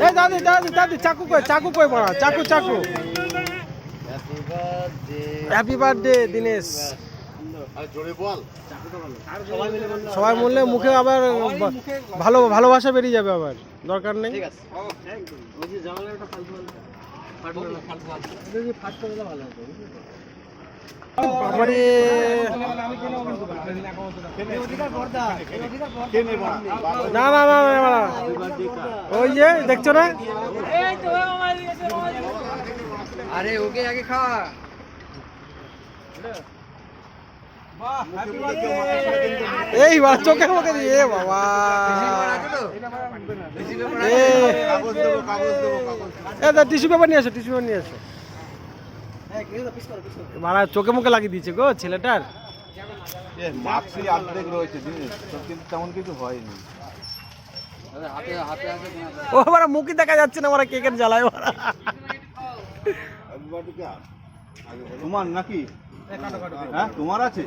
এই দাদি দাদি দাদি চাকু কই পড়া চাকু হ্যাপি বার্থডে দিনেশ। সবাই বললে মুখে আবার ভালোবাসা বেরিয়ে যাবে, আবার দরকার নেই। না না না না, ওই যে দেখছো না, আরে ওকে আগে খাওয়া। এই চোখে মুখে দিয়ে বাবা, টিস্যু পেপার নিয়ে আসো, টিস্যু পেপার নিয়ে আসো। মারা চোখে মুখে লাগিয়ে দিয়েছে গো ছেলেটার। তেমন কিছু হয়নি। ও আমার মুখই দেখা যাচ্ছে না, ওরা কেকের জ্বালায়। তোমার নাকি? হ্যাঁ তোমার আছে।